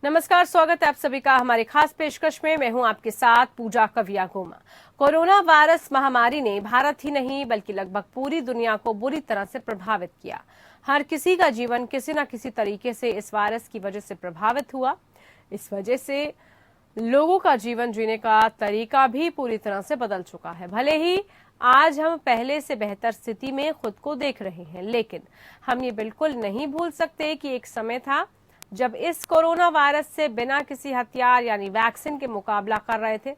नमस्कार, स्वागत है आप सभी का हमारे खास पेशकश में। मैं हूं आपके साथ पूजा कविया गोमा। कोरोना वायरस महामारी ने भारत ही नहीं बल्कि लगभग पूरी दुनिया को बुरी तरह से प्रभावित किया। हर किसी का जीवन किसी न किसी तरीके से इस वायरस की वजह से प्रभावित हुआ। इस वजह से लोगों का जीवन जीने का तरीका भी पूरी तरह से बदल चुका है। भले ही आज हम पहले से बेहतर स्थिति में खुद को देख रहे हैं, लेकिन हम ये बिल्कुल नहीं भूल सकते कि एक समय था जब इस कोरोना वायरस से बिना किसी हथियार यानी वैक्सीन के मुकाबला कर रहे थे।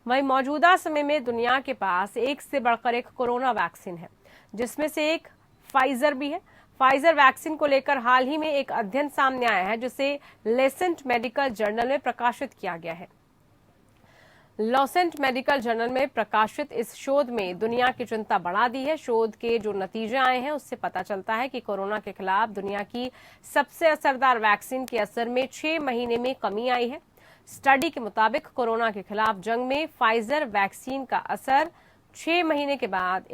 वहीं मौजूदा समय में दुनिया के पास एक से बढ़कर एक कोरोना वैक्सीन है, जिसमें से एक फाइजर भी है। फाइजर वैक्सीन को लेकर हाल ही में एक अध्ययन सामने आया है, जिसे लेसेंट मेडिकल जर्नल में प्रकाशित किया गया है। लॉसेंट मेडिकल जर्नल में प्रकाशित इस शोध में दुनिया की चिंता बढ़ा दी है। शोध के जो नतीजे आए हैं उससे पता चलता है कि कोरोना के खिलाफ दुनिया की सबसे असरदार वैक्सीन के असर में 6 महीने में कमी आई है। स्टडी के मुताबिक कोरोना के खिलाफ जंग में फाइजर वैक्सीन का असर 6 महीने के बाद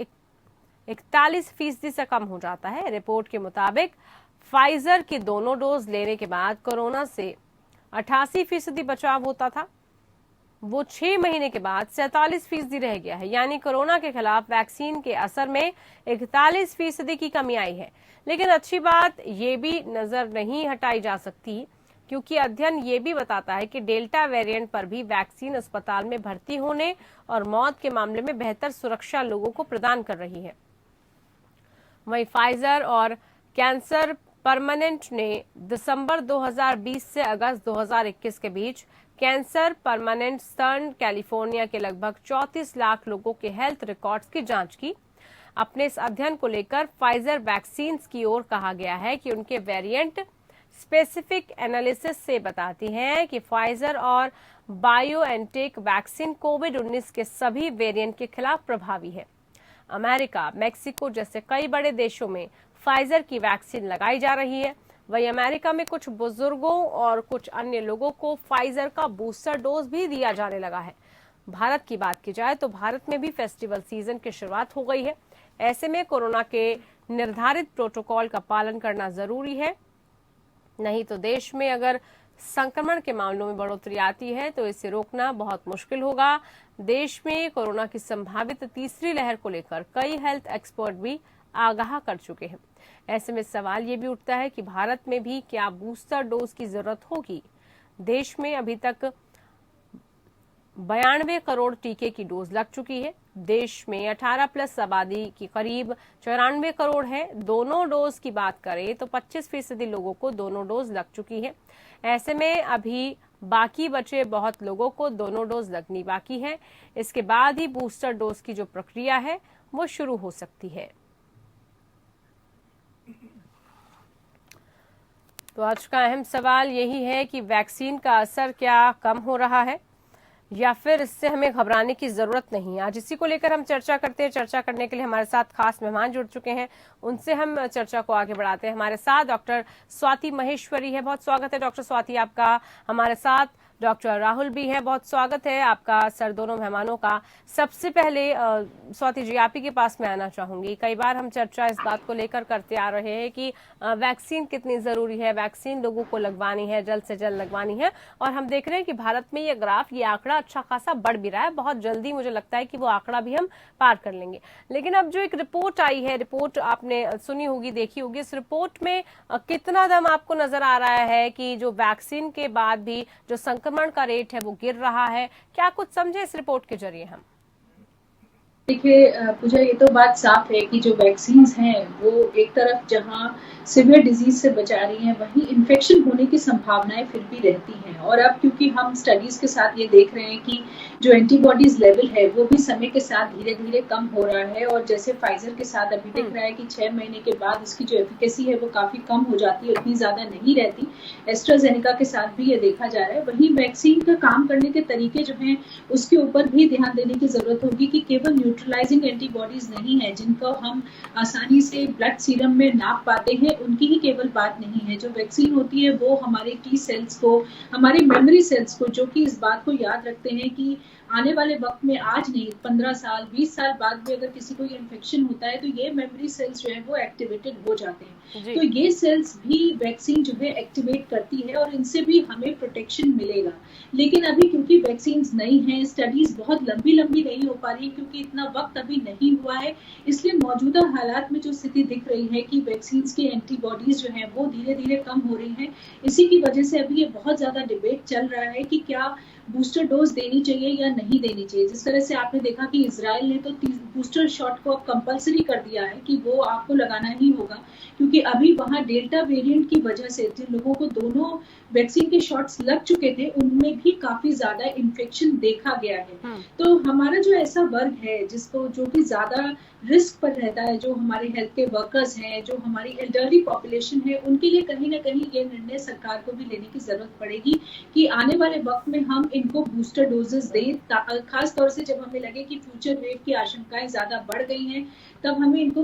41% से कम हो जाता है। रिपोर्ट के मुताबिक फाइजर के दोनों डोज लेने के बाद कोरोना से 88% बचाव होता था, वो 6 महीने के बाद 47% रह गया है। यानी कोरोना के खिलाफ वैक्सीन के असर में 41% की कमी आई है। लेकिन अच्छी बात ये भी नजर नहीं हटाई जा सकती, क्योंकि अध्ययन ये भी बताता है कि डेल्टा वेरिएंट पर भी वैक्सीन अस्पताल में भर्ती होने और मौत के मामले में बेहतर सुरक्षा लोगों को प्रदान कर रही है। वहीं फाइजर और कैंसर परमानेंट ने दिसंबर 2020 से अगस्त 2021 के बीच कैंसर परमानेंट सर्न कैलिफोर्निया के लगभग 34 लाख लोगों के हेल्थ रिकॉर्ड्स की जांच की। अपने इस अध्ययन को लेकर फाइजर वैक्सीन की ओर कहा गया है कि उनके वेरिएंट स्पेसिफिक एनालिसिस से बताती हैं कि फाइजर और बायोएनटेक वैक्सीन कोविड-19 के सभी वेरिएंट के खिलाफ प्रभावी है। अमेरिका, मेक्सिको जैसे कई बड़े देशों में फाइजर की वैक्सीन लगाई जा रही है। वहीं अमेरिका में कुछ बुजुर्गों और कुछ अन्य लोगों को फाइजर का बूस्टर डोज भी दिया जाने लगा है। भारत की बात की जाए तो भारत में भी फेस्टिवल सीजन की शुरुआत हो गई है। ऐसे में कोरोना के निर्धारित प्रोटोकॉल का पालन करना जरूरी है, नहीं तो देश में अगर संक्रमण के मामलों में बढ़ोतरी आती है तो इसे रोकना बहुत मुश्किल होगा। देश में कोरोना की संभावित तीसरी लहर को लेकर कई हेल्थ एक्सपर्ट भी आगाह कर चुके हैं। ऐसे में सवाल ये भी उठता है कि भारत में भी क्या बूस्टर डोज की जरूरत होगी। देश में अभी तक 92 करोड़ टीके की डोज लग चुकी है। देश में 18+ आबादी की करीब 94 करोड़ है। दोनों डोज की बात करें तो 25% लोगों को दोनों डोज लग चुकी है। ऐसे में अभी बाकी बचे बहुत लोगों को दोनों डोज लगनी बाकी है। इसके बाद ही बूस्टर डोज की जो प्रक्रिया है वो शुरू हो सकती है। तो आज का अहम सवाल यही है कि वैक्सीन का असर क्या कम हो रहा है या फिर इससे हमें घबराने की जरूरत नहीं है। आज इसी को लेकर हम चर्चा करते हैं। चर्चा करने के लिए हमारे साथ खास मेहमान जुड़ चुके हैं, उनसे हम चर्चा को आगे बढ़ाते हैं। हमारे साथ डॉक्टर स्वाति महेश्वरी है, बहुत स्वागत है डॉक्टर स्वाति आपका। हमारे साथ डॉक्टर राहुल भी है, बहुत स्वागत है आपका सर दोनों मेहमानों का। सबसे पहले स्वाति जी आप ही के पास मैं आना चाहूंगी। कई बार हम चर्चा इस बात को लेकर करते आ रहे हैं कि वैक्सीन कितनी जरूरी है, वैक्सीन लोगों को लगवानी है, जल्द से जल्द लगवानी है। और हम देख रहे हैं कि भारत में ये ग्राफ, ये आंकड़ा अच्छा खासा बढ़ भी रहा है। बहुत जल्दी मुझे लगता है कि वो आंकड़ा भी हम पार कर लेंगे। लेकिन अब जो एक रिपोर्ट आई है, रिपोर्ट आपने सुनी होगी, देखी होगी, इस रिपोर्ट में कितना दम आपको नजर आ रहा है कि जो वैक्सीन के बाद भी जो संक्रमण का रेट है वो गिर रहा है? क्या कुछ समझे इस रिपोर्ट के जरिए हम? देखिए पूजा, ये तो बात साफ है कि जो वैक्सीन्स हैं वो एक तरफ जहां सिवियर डिजीज से बचा रही हैं, वहीं इन्फेक्शन होने की संभावनाएं फिर भी रहती हैं। और अब क्योंकि हम स्टडीज के साथ ये देख रहे हैं कि जो एंटीबॉडीज लेवल है वो भी समय के साथ धीरे धीरे कम हो रहा है। और जैसे फाइजर के साथ अभी दिख रहा है कि 6 महीने के बाद उसकी जो एफिकेसी है वो काफी कम हो जाती है, उतनी ज्यादा नहीं रहती। एस्ट्राजेनेका के साथ भी ये देखा जा रहा है। वहीं वैक्सीन का काम करने के तरीके जो हैं उसके ऊपर भी ध्यान देने की जरूरत होगी कि केवल न्यूट्रलाइजिंग एंटीबॉडीज नहीं है, जिनको हम आसानी से ब्लड सीरम में नाप पाते हैं, उनकी ही केवल बात नहीं है। जो वैक्सीन होती है वो हमारे टी सेल्स को, हमारे मेमोरी सेल्स को, जो कि इस बात को याद रखते हैं कि आने वाले वक्त में, आज नहीं 15 साल 20 साल बाद भी अगर किसी को ये इन्फेक्शन होता है तो ये मेमोरी सेल्स जो है वो एक्टिवेटेड हो जाते हैं। तो ये सेल्स भी वैक्सीन जो है एक्टिवेट करती है और इनसे भी हमें प्रोटेक्शन मिलेगा। लेकिन अभी क्योंकि वैक्सीन नई हैं, स्टडीज बहुत लंबी नहीं हो पा रही है क्योंकि इतना वक्त अभी नहीं हुआ है, इसलिए मौजूदा हालात में जो स्थिति दिख रही है कि वैक्सीन की एंटीबॉडीज जो है वो धीरे धीरे कम हो रही है। इसी की वजह से अभी ये बहुत ज्यादा डिबेट चल रहा है कि क्या बूस्टर डोज देनी चाहिए या नहीं देनी चाहिए। जिस तरह से आपने देखा कि इजराइल ने तो बूस्टर शॉट को अब कंपलसरी कर दिया है कि वो आपको लगाना ही होगा, क्योंकि अभी वहां डेल्टा वेरिएंट की वजह से जिन लोगों को दोनों वैक्सीन के शॉट्स लग चुके थे उनमें भी काफी ज्यादा इन्फेक्शन देखा गया है। तो हमारा जो ऐसा वर्ग है जिसको, जो कि ज्यादा रिस्क पर रहता है, जो हमारे हेल्थ के वर्कर्स हैं, जो हमारी एल्डरली पॉपुलेशन है, उनके लिए कहीं ना कहीं ये निर्णय सरकार को भी लेने की जरूरत पड़ेगी कि आने वाले वक्त में हम इनको बूस्टर डोजेस दें, खास तौर से जब हमें लगे कि फ्यूचर वेव की आशंकाएं ज्यादा बढ़ गई हैं तब हमें इनको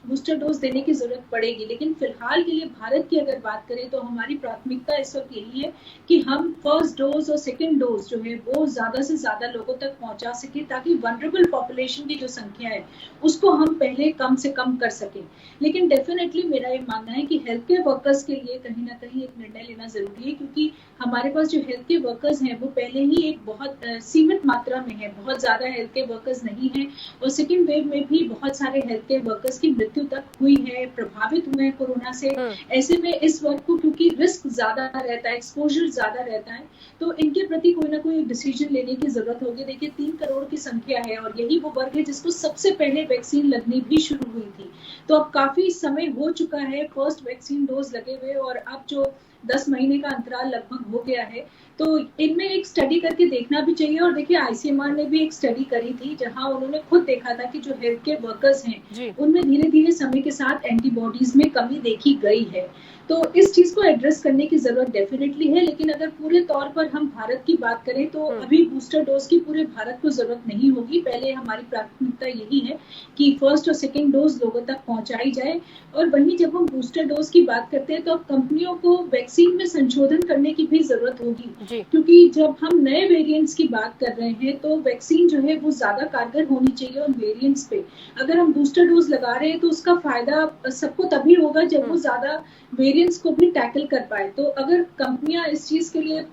बूस्टर डोज देने की जरूरत पड़ेगी। लेकिन फिलहाल के लिए भारत की अगर बात करें तो हमारी प्राथमिकता इस वक्त यही है कि हम फर्स्ट डोज और सेकेंड डोज जो है वो ज्यादा से ज्यादा लोगों तक पहुंचा सके, ताकि वनरेबल पॉपुलेशन की जो संख्या है उसको हम पहले कम से कम कर सकें। लेकिन डेफिनेटली मेरा ये मानना है कि हेल्थ केयर वर्कर्स के लिए कहीं ना कहीं एक निर्णय लेना जरूरी है, क्योंकि हमारे पास जो हेल्थ केयर वर्कर्स हैं वो पहले ही एक बहुत सीमित मात्रा में है, बहुत ज्यादा हेल्थ केयर वर्कर्स नहीं है, और सेकेंड वेव में भी बहुत सारे हेल्थ केयर वर्कर्स की मृत्यु तक हुई है, प्रभावित हुए हैं कोरोना से। ऐसे में इस वर्ग को क्योंकि रिस्क ज्यादा रहता है, एक्सपोजर ज्यादा रहता है, तो इनके प्रति कोई ना कोई डिसीजन लेने की जरूरत होगी। देखिए 3 करोड़ की संख्या है और यही वो वर्ग है जिसको सबसे पहले वैक्सीन लगनी भी शुरू हुई थी। तो अब काफी समय हो चुका है फर्स्ट वैक्सीन डोज लगे हुए, और अब जो 10 महीने का अंतराल लगभग हो गया है, तो इनमें एक स्टडी करके देखना भी चाहिए। और देखिए आईसीएमआर ने भी एक स्टडी करी थी जहां उन्होंने खुद देखा था कि जो हेल्थ केयर वर्कर्स हैं उनमें धीरे धीरे समय के साथ एंटीबॉडीज में कमी देखी गई है। तो इस चीज को एड्रेस करने की जरूरत डेफिनेटली है। लेकिन अगर पूरे तौर पर हम भारत की बात करें तो अभी बूस्टर डोज की पूरे भारत को जरूरत नहीं होगी। पहले हमारी प्राथमिकता यही है कि फर्स्ट और सेकेंड डोज लोगों तक पहुंचाई जाए। और वहीं जब हम बूस्टर डोज की बात करते हैं तो अब कंपनियों को वैक्सीन में संशोधन करने की भी जरूरत होगी, क्योंकि जब हम नए वेरिएंट्स की बात कर रहे हैं तो वैक्सीन जो है वो ज्यादा कारगर होनी चाहिए उन वेरिएंट्स पे। अगर हम बूस्टर डोज लगा रहे हैं तो उसका फायदा सबको तभी होगा जब वो ज्यादा वेरिएंट्स को भी टैकल कर पाए। तो अगर कंपनियां इस चीज के लिए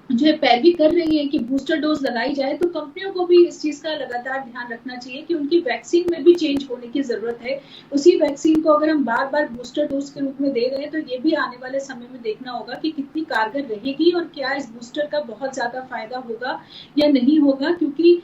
जो है पैरवी कर रही है कि बूस्टर डोज लगाई जाए, तो कंपनियों को भी इस चीज का लगातार ध्यान रखना चाहिए कि उनकी वैक्सीन में भी चेंज होने की जरूरत है। उसी वैक्सीन को अगर हम बार बार बूस्टर डोज के रूप में दे रहे हैं तो ये भी आने वाले समय में देखना होगा कि कितनी कारगर रहेगी और क्या इस बूस्टर का बहुत ज्यादा फायदा होगा या नहीं होगा। क्योंकि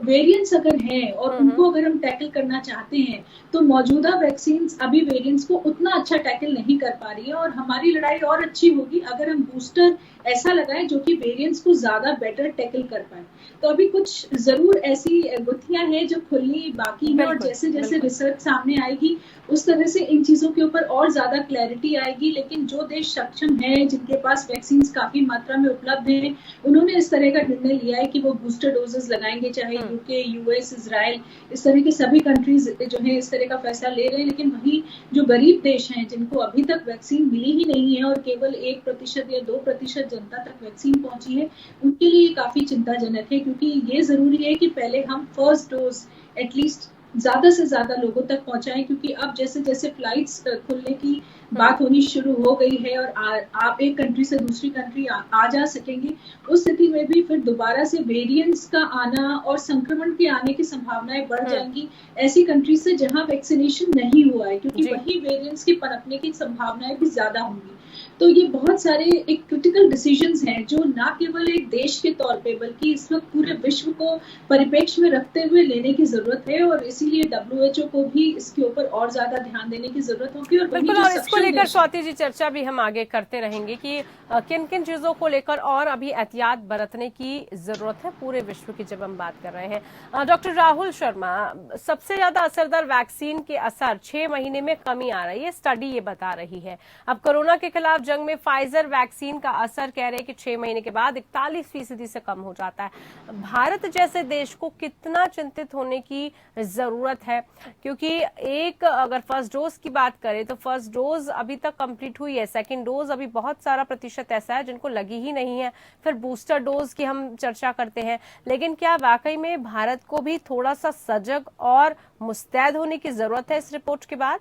वेरिएंट्स अगर हैं और उनको अगर हम टैकल करना चाहते हैं तो मौजूदा वैक्सीन अभी वेरिएंट्स को उतना अच्छा टैकल नहीं कर पा रही है, और हमारी लड़ाई और अच्छी होगी अगर हम बूस्टर ऐसा लगाएं जो कि वेरिएंट्स को ज्यादा बेटर टैकल कर पाए। तो अभी कुछ जरूर ऐसी गुत्थियां हैं जो खुलनी बाकी है, और जैसे जैसे रिसर्च सामने आएगी उस तरह से इन चीजों के ऊपर और ज्यादा क्लैरिटी आएगी। लेकिन जो देश सक्षम है, जिनके पास वैक्सीन काफी मात्रा में उपलब्ध है, उन्होंने इस तरह का निर्णय लिया है कि वो बूस्टर डोजेस लगाएंगे। चाहे यूके, यूएस, इजराइल, इस तरह के सभी कंट्रीज जो है इस तरह का फैसला ले रहे हैं। लेकिन वहीं जो गरीब देश हैं जिनको अभी तक वैक्सीन मिली ही नहीं है और केवल 1% या 2% जनता तक वैक्सीन पहुंची है, उनके लिए काफी चिंताजनक है। क्योंकि ये जरूरी है कि पहले हम फर्स्ट डोज एटलीस्ट ज्यादा से ज्यादा लोगों तक पहुंचाएं, क्योंकि अब जैसे जैसे फ्लाइट्स खुलने की बात होनी शुरू हो गई है और आप एक कंट्री से दूसरी कंट्री आ जा सकेंगे, उस स्थिति में भी फिर दोबारा से वेरिएंट्स का आना और संक्रमण के आने की संभावनाएं बढ़ जाएंगी ऐसी कंट्री से जहां वैक्सीनेशन नहीं हुआ है, क्योंकि वही वेरिएंट्स के पनपने की संभावनाएं भी ज्यादा होंगी। तो ये बहुत सारे एक क्रिटिकल डिसीजंस हैं जो ना केवल एक देश के तौर पे बल्कि इस वक्त पूरे विश्व को परिप्रेक्ष्य में रखते हुए लेने की जरूरत है। और इसी इसीलिए WHO को भी इसके ऊपर और ज्यादा ध्यान देने की जरूरत होगी। और बिल्कुल, और इसको लेकर स्वाति जी चर्चा भी हम आगे करते रहेंगे कि किन किन चीजों को लेकर और अभी एहतियात बरतने की जरूरत है पूरे विश्व की, जब हम बात कर रहे हैं। डॉक्टर राहुल शर्मा, सबसे ज्यादा असरदार वैक्सीन के असर 6 महीने में कमी आ रही है, स्टडी ये बता रही है। अब कोरोना के खिलाफ जंग में फाइजर वैक्सीन का असर कह रहे हैं कि 6 महीने के बाद 41% से कम हो जाता है। भारत जैसे देश को कितना चिंतित होने की जरूरत है, क्योंकि एक अगर फर्स्ट डोज की बात करें तो फर्स्ट डोज अभी तक कंप्लीट हुई है, सेकंड डोज अभी बहुत सारा प्रतिशत ऐसा है जिनको लगी ही नहीं है, फिर बूस्टर डोज की हम चर्चा करते हैं। लेकिन क्या वाकई में भारत को भी थोड़ा सा सजग और मुस्तैद होने की जरूरत है इस रिपोर्ट के बाद?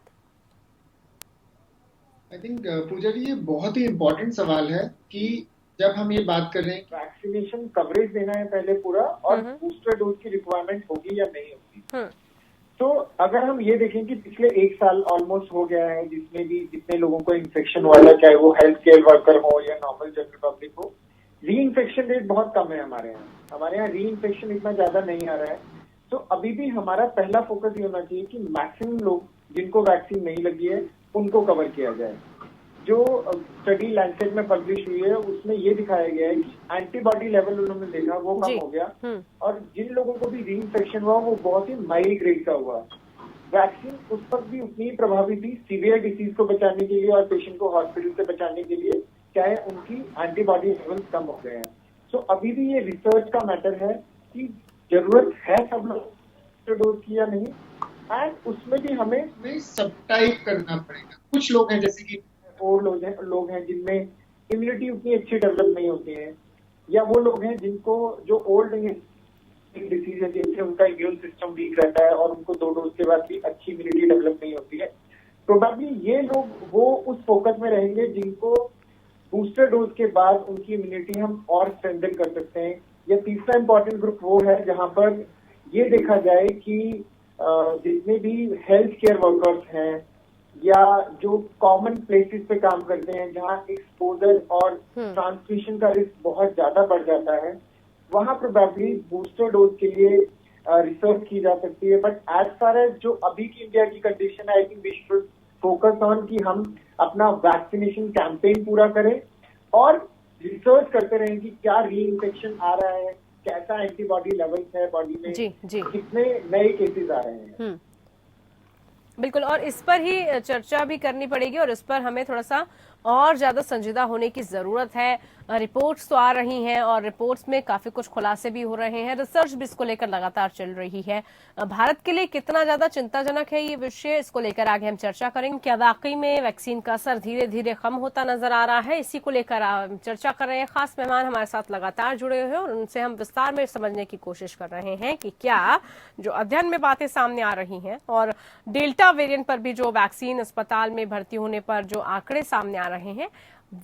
आई थिंक पूजा जी, ये बहुत ही इम्पोर्टेंट सवाल है कि जब हम ये बात कर रहे हैं वैक्सीनेशन कवरेज देना है पहले पूरा, और बूस्टर डोज की रिक्वायरमेंट होगी या नहीं होगी। तो अगर हम ये देखें कि पिछले 1 साल ऑलमोस्ट हो गया है जिसमें भी जितने लोगों को इन्फेक्शन हुआ है, चाहे वो हेल्थ केयर वर्कर हो या नॉर्मल जनरल पब्लिक हो, री इन्फेक्शन रेट बहुत कम है हमारे यहाँ री इन्फेक्शन इतना ज्यादा नहीं आ रहा है। तो अभी भी हमारा पहला फोकस ये होना चाहिए कि मैक्सिमम लोग जिनको वैक्सीन नहीं लगी है उनको कवर किया जाए। जो स्टडी लैंसेट में पब्लिश हुई है उसमें ये दिखाया गया है कि एंटीबॉडी लेवल उन्होंने देखा वो कम हो गया, और जिन लोगों को भी री इन्फेक्शन हुआ वो बहुत ही माइल्ड ग्रेड का हुआ। वैक्सीन उस वक्त भी उतनी ही प्रभावी थी सीवियर डिसीज को बचाने के लिए और पेशेंट को हॉस्पिटल से बचाने के लिए, चाहे उनकी एंटीबॉडी लेवल कम हो गए हैं। सो अभी भी ये रिसर्च का मैटर है कि जरूरत है सब लोग डोज की या नहीं, एंड उसमें भी हमें सब टाइप करना पड़ेगा। कुछ लोग हैं जैसे कि और लोग हैं जिनमें इम्यूनिटी उतनी अच्छी डेवलप नहीं होती है, या वो लोग हैं जिनको जो ओल्ड डिसीज है जिनसे उनका इम्यून सिस्टम वीक रहता है और उनको 2 डोज के बाद भी अच्छी इम्यूनिटी डेवलप नहीं होती है। प्रोबेबली ये लोग वो उस फोकस में रहेंगे जिनको बूस्टर डोज के बाद उनकी इम्यूनिटी हम और स्ट्रेंथन कर सकते हैं। या तीसरा इंपॉर्टेंट ग्रुप वो है जहां पर ये देखा जाए कि जितने भी हेल्थ केयर वर्कर्स हैं या जो कॉमन प्लेसेस पे काम करते हैं जहां एक्सपोजर और ट्रांसमिशन का रिस्क बहुत ज्यादा बढ़ जाता है, वहां प्रोबेबली बूस्टर डोज के लिए रिसर्च की जा सकती है। बट एज फार एज जो अभी की इंडिया की कंडीशन है, I think we should focus on कि हम अपना वैक्सीनेशन कैंपेन पूरा करें और रिसर्च करते रहें कि क्या री इन्फेक्शन आ रहा है, कैसा एंटीबॉडी लेवल्स है बॉडी में, कितने नए केसेस आ रहे हैं। बिल्कुल, और इस पर ही चर्चा भी करनी पड़ेगी और इस पर हमें थोड़ा सा और ज्यादा संजीदा होने की जरूरत है। रिपोर्ट्स तो आ रही हैं और रिपोर्ट्स में काफी कुछ खुलासे भी हो रहे हैं, रिसर्च भी इसको लेकर लगातार चल रही है। भारत के लिए कितना ज्यादा चिंताजनक है ये विषय, इसको लेकर आगे हम चर्चा करेंगे। क्या वाकई में वैक्सीन का असर धीरे धीरे कम होता नजर आ रहा है, इसी को लेकर चर्चा कर रहे हैं। खास मेहमान हमारे साथ लगातार जुड़े हुए हैं और उनसे हम विस्तार में समझने की कोशिश कर रहे हैं कि क्या जो अध्ययन में बातें सामने आ रही हैं और डेल्टा वेरिएंट पर भी जो वैक्सीन अस्पताल में भर्ती होने पर जो आंकड़े सामने आ रहे हैं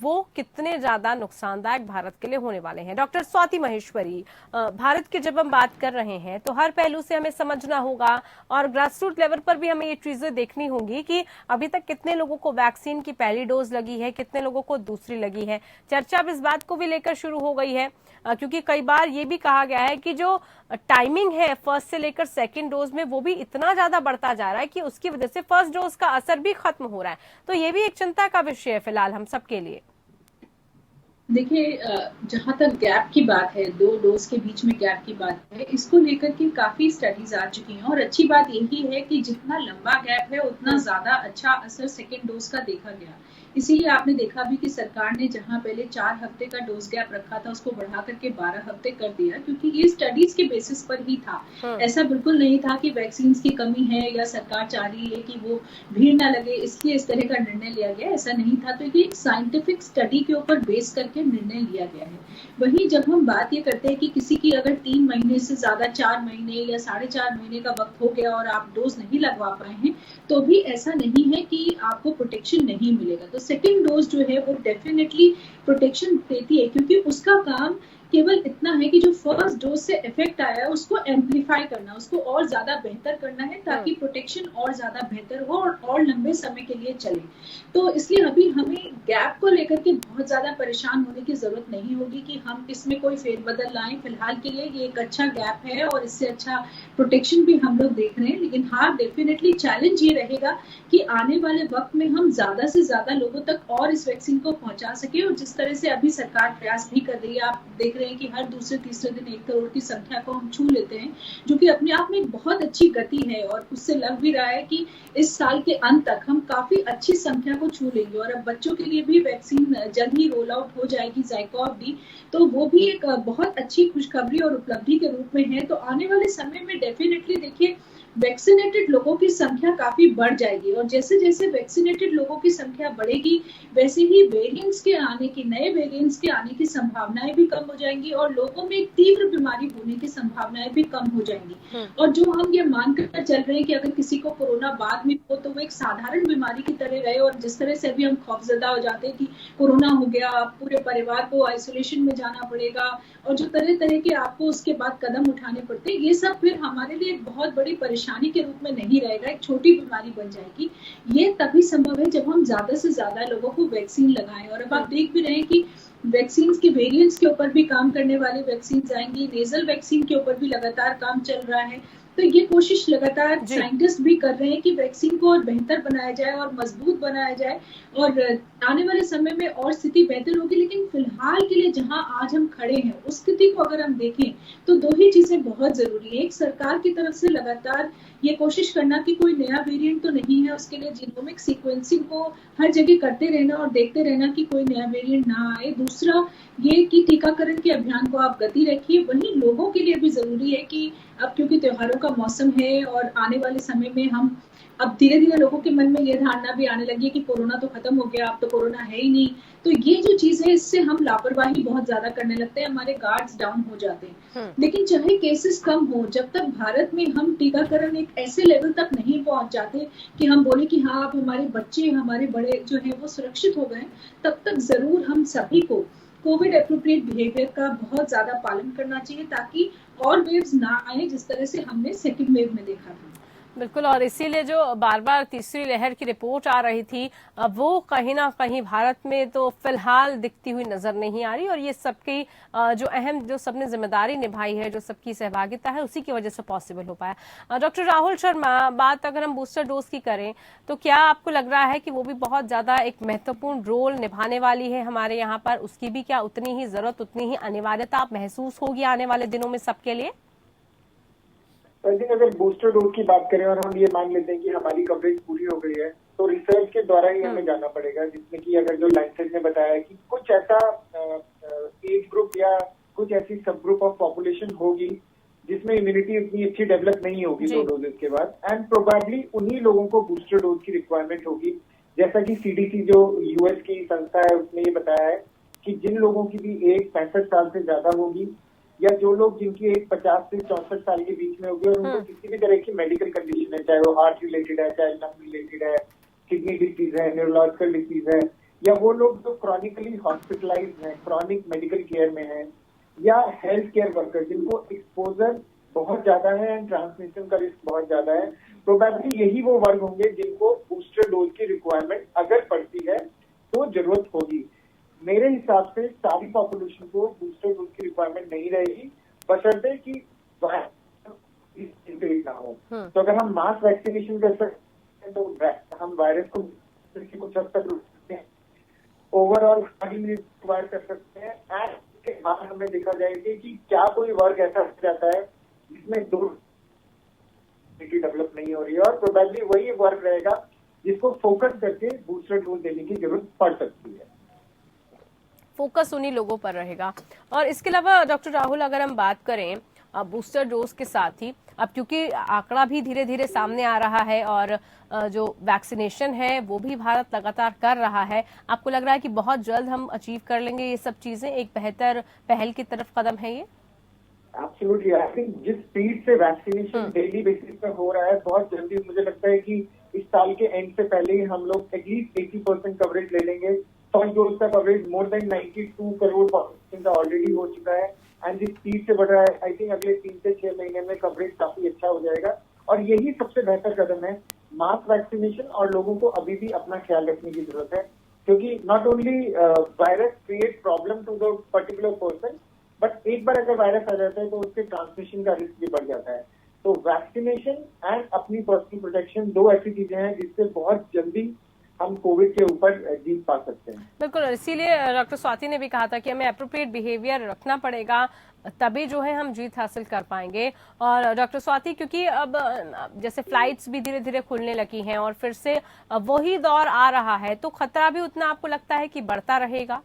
वो कितने ज्यादा नुकसानदायक भारत के लिए होने वाले हैं। डॉक्टर स्वाति महेश्वरी, भारत की जब हम बात कर रहे हैं तो हर पहलू से हमें समझना होगा और ग्रासरूट लेवल पर भी हमें ये चीजें देखनी होंगी कि अभी तक कितने लोगों को वैक्सीन की पहली डोज लगी है, कितने लोगों को दूसरी लगी है। चर्चा अब इस बात को भी लेकर शुरू हो गई है क्योंकि कई बार ये भी कहा गया है कि जो टाइमिंग है फर्स्ट से लेकर सेकंड डोज में वो भी इतना ज्यादा बढ़ता जा रहा है कि उसकी वजह से फर्स्ट डोज का असर भी खत्म हो रहा है। तो ये भी एक चिंता का विषय है फिलहाल हम सबके लिए। देखिए, जहां तक गैप की बात है, 2 डोज के बीच में गैप की बात है, इसको लेकर के काफी स्टडीज आ चुकी हैं और अच्छी बात यही है कि जितना लंबा गैप है उतना ज्यादा अच्छा असर सेकेंड डोज का देखा गया। इसीलिए आपने देखा भी कि सरकार ने जहां पहले 4 हफ्ते का डोज गैप रखा था उसको बढ़ा करके 12 हफ्ते कर दिया, क्योंकि ये स्टडीज के बेसिस पर ही था। ऐसा बिल्कुल नहीं था कि वैक्सीन की कमी है या सरकार चाह रही है कि वो भीड़ ना लगे इसलिए इस तरह का निर्णय लिया गया, ऐसा नहीं था। तो ये एक साइंटिफिक स्टडी के ऊपर बेस करके निर्णय लिया गया है। वहीं जब हम बात ये करते हैं कि किसी की अगर 3 महीने से ज्यादा 4 महीने या 4.5 महीने का वक्त हो गया और आप डोज नहीं लगवा पाए हैं तो भी ऐसा नहीं है कि आपको प्रोटेक्शन नहीं मिलेगा। तो सेकेंड डोज जो है वो डेफिनेटली प्रोटेक्शन देती है, क्योंकि उसका काम केवल इतना है कि जो फर्स्ट डोज से इफेक्ट आया है उसको एम्पलीफाई करना, उसको और ज्यादा बेहतर करना है ताकि प्रोटेक्शन और ज्यादा बेहतर हो और लंबे समय के लिए चले। तो इसलिए अभी हमें गैप को लेकर के बहुत ज्यादा परेशान होने की जरूरत नहीं होगी कि हम इसमें कोई फेरबदल लाएं। फिलहाल के लिए ये एक अच्छा गैप है और इससे अच्छा प्रोटेक्शन भी हम लोग देख रहे हैं। लेकिन हाँ, डेफिनेटली चैलेंज ये रहेगा कि आने वाले वक्त में हम ज्यादा से ज्यादा लोगों तक और इस वैक्सीन को पहुंचा सके। और जिस तरह से अभी सरकार प्रयास भी कर रही है, आप देख रहे हैं कि हर दूसरे तीसरे दिन 1 करोड़ की संख्या को हम छू लेते हैं, जो कि अपने आप में एक बहुत अच्छी गति है। और उससे लग भी रहा है कि इस साल के अंत तक हम काफी अच्छी संख्या को छू लेंगे। और अब बच्चों के लिए भी वैक्सीन जल्द ही रोल आउट हो जाएगी, ज़ाइकोव भी, तो वो भी एक बहुत अच्छी खुशखबरी और उपलब्धि के रूप में है। तो आने वाले समय में डेफिनेटली देखिए वैक्सीनेटेड लोगों की संख्या काफी बढ़ जाएगी और जैसे जैसे वैक्सीनेटेड लोगों की संख्या बढ़ेगी वैसे ही वेरिएंट्स के आने की, नए वेरिएंट्स के आने की संभावनाएं भी कम हो जाएंगी और लोगों में एक तीव्र बीमारी होने की संभावनाएं भी कम हो जाएंगी। और जो हम ये मानकर चल रहे हैं कि अगर किसी को कोरोना बाद में हो तो वो एक साधारण बीमारी की तरह रहे, और जिस तरह से अभी हम खौफजदा हो जाते हैं कि कोरोना हो गया, पूरे परिवार को आइसोलेशन में जाना पड़ेगा और जो तरह तरह के आपको उसके बाद कदम उठाने पड़ते हैं, ये सब फिर हमारे लिए एक बहुत बड़ी परेशानी के रूप में नहीं रहेगा, एक छोटी बीमारी बन जाएगी। ये तभी संभव है जब हम ज्यादा से ज्यादा लोगों को वैक्सीन लगाएं। और अब आप देख भी रहे हैं कि वैक्सीन के वेरिएंट्स के ऊपर भी काम करने वाली वैक्सीन आएंगी, नेजल वैक्सीन के ऊपर भी लगातार काम चल रहा है। तो ये कोशिश लगातार साइंटिस्ट भी कर रहे हैं कि वैक्सीन को और बेहतर बनाया जाए और मजबूत बनाया जाए और आने वाले समय में और स्थिति बेहतर होगी। लेकिन फिलहाल के लिए जहां आज हम खड़े हैं उस स्थिति को अगर हम देखें तो दो ही चीजें बहुत जरूरी है। एक, सरकार की तरफ से लगातार ये कोशिश करना कि कोई नया वेरिएंट तो नहीं है, उसके लिए जीनोमिक सीक्वेंसिंग को हर जगह करते रहना और देखते रहना कि कोई नया वेरिएंट ना आए। दूसरा ये कि टीकाकरण के अभियान को आप गति रखिए। वहीं लोगों के लिए भी जरूरी है कि अब क्योंकि त्योहारों का मौसम है और आने वाले समय में हम अब धीरे धीरे लोगों के मन में ये धारणा भी आने लगी है कि कोरोना तो खत्म हो गया, अब तो कोरोना है ही नहीं। तो ये जो चीज है इससे हम लापरवाही बहुत ज्यादा करने लगते हैं, हमारे गार्ड्स डाउन हो जाते हैं। लेकिन चाहे केसेस कम हो, जब तक भारत में हम टीकाकरण एक ऐसे लेवल तक नहीं पहुंच जाते कि हम बोले कि हाँ अब हमारे बच्चे, हमारे बड़े जो है वो सुरक्षित हो गए, तब तक जरूर हम सभी को कोविड एप्रोप्रिएट बिहेवियर का बहुत ज्यादा पालन करना चाहिए ताकि और वेव्स ना आए जिस तरह से हमने सेकंड वेव में देखा था। बिल्कुल, और इसीलिए जो बार बार तीसरी लहर की रिपोर्ट आ रही थी वो कहीं ना कहीं भारत में तो फिलहाल दिखती हुई नजर नहीं आ रही, और ये सबकी जो अहम, जो सबने जिम्मेदारी निभाई है, जो सबकी सहभागिता है, उसी की वजह से पॉसिबल हो पाया। डॉक्टर राहुल शर्मा, बात अगर हम बूस्टर डोज की करें तो क्या आपको लग रहा है कि वो भी बहुत ज्यादा एक महत्वपूर्ण रोल निभाने वाली है हमारे यहाँ पर? उसकी भी क्या उतनी ही जरूरत, उतनी ही अनिवार्यता महसूस होगी आने वाले दिनों में सबके लिए? आई थिंक अगर बूस्टर डोज की बात करें और हम ये मान लेते हैं कि हमारी कवरेज पूरी हो गई है तो रिसर्च के द्वारा ही हमें जाना पड़ेगा, जिसमें कि अगर जो लाइसेंस ने बताया है कि कुछ ऐसा एज ग्रुप या कुछ ऐसी सब ग्रुप ऑफ पॉपुलेशन होगी जिसमें इम्यूनिटी इतनी अच्छी डेवलप नहीं होगी 2 डोजेज के बाद, एंड प्रोबेबली उन्हीं लोगों को बूस्टर डोज की रिक्वायरमेंट होगी। जैसा कि CDC जो US की संस्था है उसने ये बताया है कि जिन लोगों की भी एज 65 साल से ज्यादा होगी या जो लोग जिनकी एज 50 से 64 साल के बीच में होगी और उनको किसी भी तरह की मेडिकल कंडीशन है, चाहे वो हार्ट रिलेटेड है, चाहे लंग रिलेटेड है, किडनी डिसीज है, न्यूरोलॉजिकल डिसीज है, या वो लोग जो क्रॉनिकली हॉस्पिटलाइज हैं, क्रॉनिक मेडिकल केयर में हैं, या हेल्थ केयर वर्कर जिनको एक्सपोजर बहुत ज्यादा है एंड ट्रांसमिशन का रिस्क बहुत ज्यादा है, प्रोबेबली यही वो वर्ग होंगे जिनको बूस्टर डोज की रिक्वायरमेंट अगर पड़ती है तो जरूरत होगी। मेरे हिसाब से सारी पॉपुलेशन को बूस्टर डोज की रिक्वायरमेंट नहीं रहेगी, बशर्ते कि ना हो। तो अगर हम मास वैक्सीनेशन कर सकते हैं तो हम वायरस को कुछ हद तक रोक सकते हैं, ओवरऑल रिक्वायर कर सकते हैं। एंड इसके बाद हमें देखा जाएगा कि क्या कोई वर्ग ऐसा हो जाता है जिसमें डेवलप नहीं हो रही है, और प्रोबेबली वही वर्ग रहेगा जिसको फोकस करके बूस्टर डोज देने की जरूरत पड़ सकती है। फोकस उन्हीं लोगों पर रहेगा। और इसके अलावा डॉक्टर राहुल, अगर हम बात करें बूस्टर डोज के साथ ही, अब क्योंकि आंकड़ा भी धीरे धीरे सामने आ रहा है और जो वैक्सीनेशन है वो भी भारत लगातार कर रहा है, आपको लग रहा है कि बहुत जल्द हम अचीव कर लेंगे ये सब चीजें, एक बेहतर पहल की तरफ कदम है ये? एब्सोल्युटली, आई थिंक जिस स्पीड से वैक्सीनेशन डेली बेसिस पर हो रहा है, बहुत जल्दी मुझे लगता है कि इस साल के एंड से पहले ही हम लोग एटलीस्ट 80% कवरेज ले लेंगे फर्स्ट डोज का coverage more than 92 crore population का ऑलरेडी हो चुका है एंड जिस स्पीड से बढ़ रहा है, आई थिंक अगले 3 से 6 महीने में कवरेज काफी अच्छा हो जाएगा। और यही सबसे बेहतर कदम है, मास वैक्सीनेशन, और लोगों को अभी भी अपना ख्याल रखने की जरूरत है, क्योंकि not only virus create problem to the particular person, but एक बार अगर वायरस आ जाता है तो उसके ट्रांसमिशन का रिस्क भी बढ़ जाता है। तो वैक्सीनेशन एंड अपनी पर्सनल प्रोटेक्शन 2 ऐसी चीजें हैं जिससे बहुत जल्दी हम कोविड के ऊपर जीत पा सकते हैं। बिल्कुल, इसीलिए डॉक्टर स्वाति ने भी कहा था कि हमें एप्रोप्रिएट बिहेवियर रखना पड़ेगा, तभी जो है हम जीत हासिल कर पाएंगे। और डॉक्टर स्वाति, क्योंकि अब जैसे फ्लाइट्स भी धीरे धीरे खुलने लगी हैं और फिर से वही दौर आ रहा है, तो खतरा भी उतना आपको लगता है कि बढ़ता रहेगा?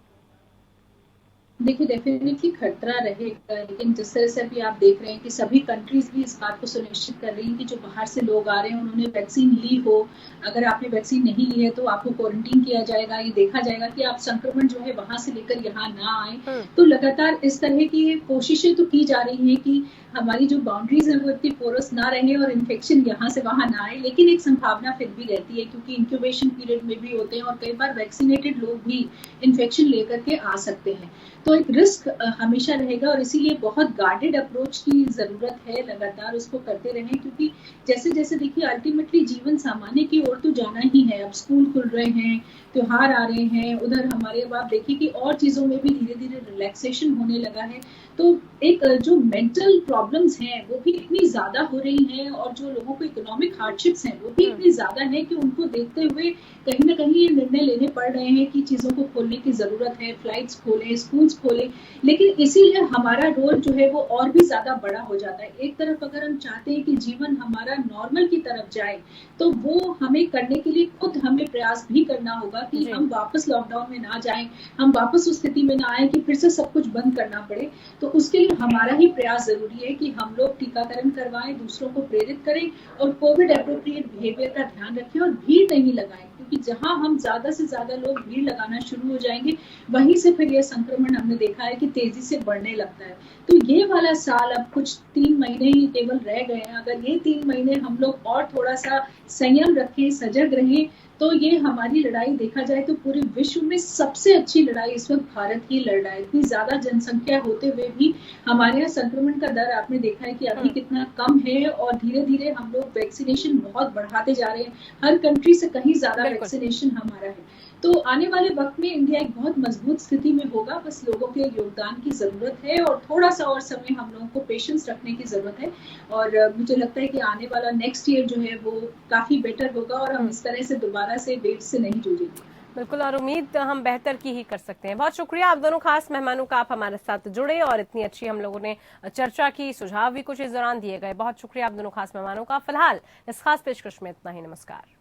देखिए, डेफिनेटली खतरा रहेगा, लेकिन जिस तरह से अभी आप देख रहे हैं कि सभी कंट्रीज भी इस बात को सुनिश्चित कर रही हैं कि जो बाहर से लोग आ रहे हैं उन्होंने वैक्सीन ली हो। अगर आपने वैक्सीन नहीं ली है तो आपको क्वारंटीन किया जाएगा, ये देखा जाएगा कि आप संक्रमण जो है वहां से लेकर यहाँ ना आए। तो लगातार इस तरह की कोशिशें तो की जा रही है कि हमारी जो बाउंड्रीज है वो इतनी पोरस ना रहे और इन्फेक्शन यहाँ से वहां ना आए, लेकिन एक संभावना फिर भी रहती है, क्योंकि इंक्यूबेशन पीरियड में भी होते हैं और कई बार वैक्सीनेटेड लोग भी इन्फेक्शन लेकर के आ सकते हैं। तो एक रिस्क हमेशा रहेगा और इसीलिए बहुत गार्डेड अप्रोच की जरूरत है, लगातार उसको करते रहें, क्योंकि जैसे जैसे देखिए अल्टीमेटली जीवन सामान्य की ओर तो जाना ही है। अब स्कूल खुल रहे हैं, त्योहार आ रहे हैं, उधर हमारे अब आप देखिए कि और चीजों में भी धीरे धीरे रिलैक्सेशन होने लगा है। तो एक जो मेंटल प्रॉब्लम्स हैं वो भी इतनी ज्यादा हो रही हैं और जो लोगों को इकोनॉमिक हार्डशिप्स हैं वो भी इतनी ज्यादा है कि उनको देखते हुए कहीं ना कहीं ये निर्णय लेने पड़ रहे हैं कि चीजों को खोलने की जरूरत है, फ्लाइट्स खोलें, स्कूल्स खोलें। लेकिन इसीलिए हमारा रोल जो है वो और भी ज्यादा बड़ा हो जाता है। एक तरफ अगर हम चाहते हैं कि जीवन हमारा नॉर्मल की तरफ जाए, तो वो हमें करने के लिए खुद हमें प्रयास भी करना होगा कि हम वापस लॉकडाउन में ना जाएं, हम वापस उस स्थिति में ना आए कि फिर से सब कुछ बंद करना पड़े। तो उसके लिए हमारा ही प्रयास जरूरी है कि हम लोग टीकाकरण करवाएं, दूसरों को प्रेरित करें और कोविड एप्रोप्रिएट बिहेवियर का ध्यान रखें और भीड़ नहीं लगाएं, क्योंकि जहां हम ज्यादा से ज्यादा लोग भीड़ लगाना शुरू हो जाएंगे वहीं से फिर ये संक्रमण हमने देखा है कि तेजी से बढ़ने लगता है। तो ये वाला साल, अब कुछ 3 महीने ही केवल रह गए हैं, अगर ये 3 महीने हम लोग और थोड़ा सा संयम रखें, सजग रहें, तो ये हमारी लड़ाई देखा जाए तो पूरे विश्व में सबसे अच्छी लड़ाई इस वक्त भारत ही लड़ रहा है। इतनी ज्यादा जनसंख्या होते हुए भी हमारे यहाँ संक्रमण का दर आपने देखा है कि अभी कितना कम है और धीरे धीरे हम लोग वैक्सीनेशन बहुत बढ़ाते जा रहे हैं। हर कंट्री से कहीं ज्यादा वैक्सीनेशन हमारा है। तो आने वाले वक्त में इंडिया एक बहुत मजबूत स्थिति में होगा, बस लोगों के योगदान की जरूरत है और थोड़ा सा और समय हम लोगों को पेशेंस रखने की जरूरत है। और मुझे लगता है कि आने वाला नेक्स्ट ईयर जो है वो काफी बेटर होगा और हम इस तरह से दोबारा से वेव से नहीं जूझेंगे। बिल्कुल, और उम्मीद हम बेहतर की ही कर सकते हैं। बहुत शुक्रिया आप दोनों खास मेहमानों का, आप हमारे साथ जुड़े और इतनी अच्छी हम लोगों ने चर्चा की, सुझाव भी कुछ इस दौरान दिए गए। बहुत शुक्रिया आप दोनों खास मेहमानों का। फिलहाल इस खास पेशकश में इतना ही। नमस्कार।